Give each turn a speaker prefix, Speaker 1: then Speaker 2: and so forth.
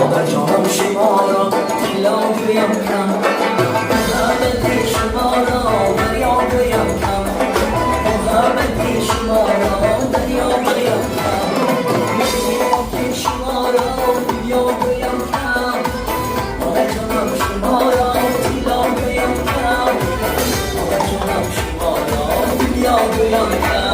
Speaker 1: با جانم شما را دلا گویم کم محبت شما را دریا گویم کم محبت شما را دریا گویم کم محبت شما را دریا گویم کم با جانم شما را دلا گویم کم با جانم شما را دریا گویم کم